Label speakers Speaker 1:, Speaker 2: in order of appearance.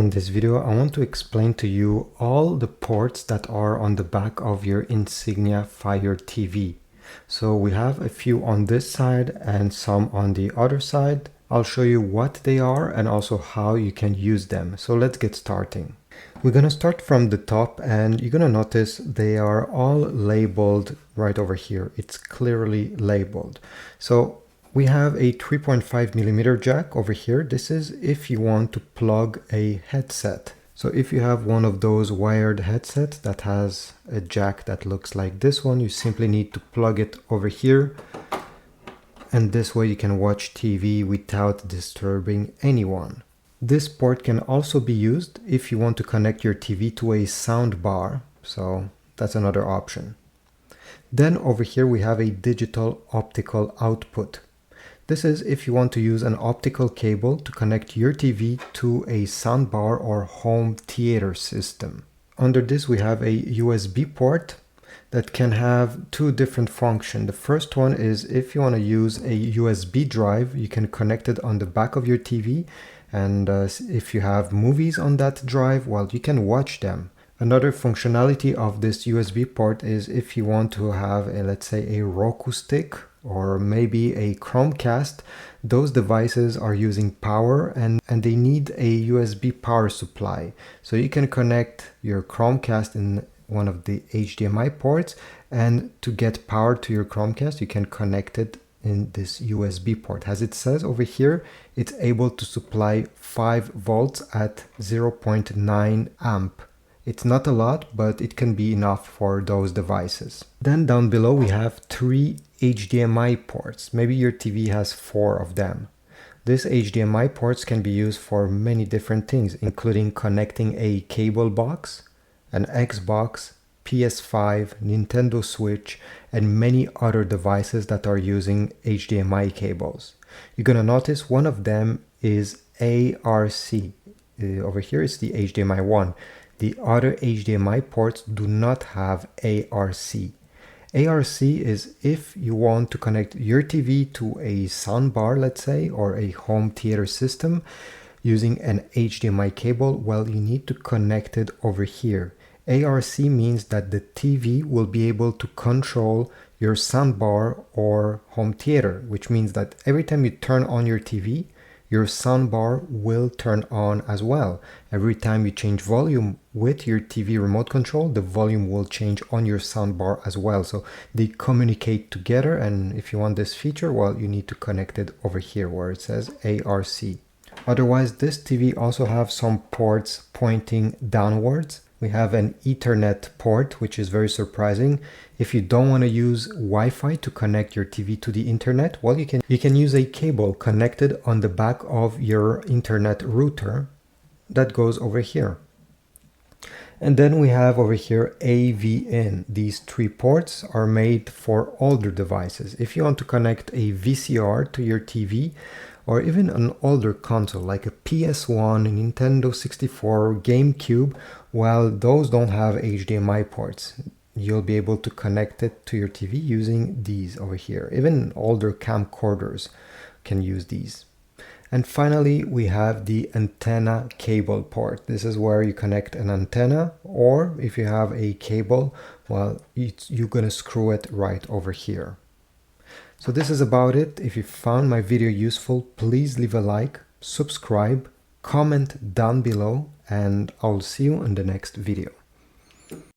Speaker 1: In this video, I want to explain to you all the ports that are on the back of your Insignia Fire TV. So we have a few on this side and some on the other side. I'll show you what they are and also how you can use them. So let's get starting. We're going to start from the top and you're going to notice they are all labeled right over here. It's clearly labeled. So we have a 3.5mm jack over here. This is if you want to plug a headset. So if you have one of those wired headsets that has a jack that looks like this one, you simply need to plug it over here. And this way you can watch TV without disturbing anyone. This port can also be used if you want to connect your TV to a sound bar. So that's another option. Then over here we have a digital optical output. This is if you want to use an optical cable to connect your TV to a soundbar or home theater system. Under this we have a USB port that can have two different functions. The first one is if you want to use a USB drive, you can connect it on the back of your TV, and if you have movies on that drive, well, you can watch them. Another functionality of this USB port is if you want to have a, let's say, a Roku stick or maybe a Chromecast. Those devices are using power and they need a USB power supply. So you can connect your Chromecast in one of the HDMI ports, and to get power to your Chromecast you can connect it in this USB port. As it says over here, it's able to supply 5 volts at 0.9 amp. It's not a lot, but it can be enough for those devices. Then down below we have 3 HDMI ports. Maybe your TV has 4 of them. These HDMI ports can be used for many different things, including connecting a cable box, an Xbox, PS5, Nintendo Switch, and many other devices that are using HDMI cables. You're gonna notice one of them is ARC. Over here is the HDMI 1. The other HDMI ports do not have ARC. ARC is if you want to connect your TV to a soundbar, let's say, or a home theater system using an HDMI cable. Well, you need to connect it over here. ARC means that the TV will be able to control your soundbar or home theater, which means that every time you turn on your TV, your soundbar will turn on as well. Every time you change volume with your TV remote control, the volume will change on your soundbar as well. So they communicate together, and if you want this feature, well, you need to connect it over here where it says ARC. Otherwise, this TV also have some ports pointing downwards. We have an Ethernet port, which is very surprising. If you don't want to use Wi-Fi to connect your TV to the internet, well, you can use a cable connected on the back of your internet router that goes over here. And then we have over here AV-in. These 3 ports are made for older devices. If you want to connect a VCR to your TV, or even an older console like a PS1, a Nintendo 64, GameCube, well, those don't have HDMI ports. You'll be able to connect it to your TV using these over here. Even older camcorders can use these. And finally, we have the antenna cable port. This is where you connect an antenna, or if you have a cable, well, you're gonna screw it right over here. So this is about it. If you found my video useful, please leave a like, subscribe, comment down below, and I'll see you in the next video.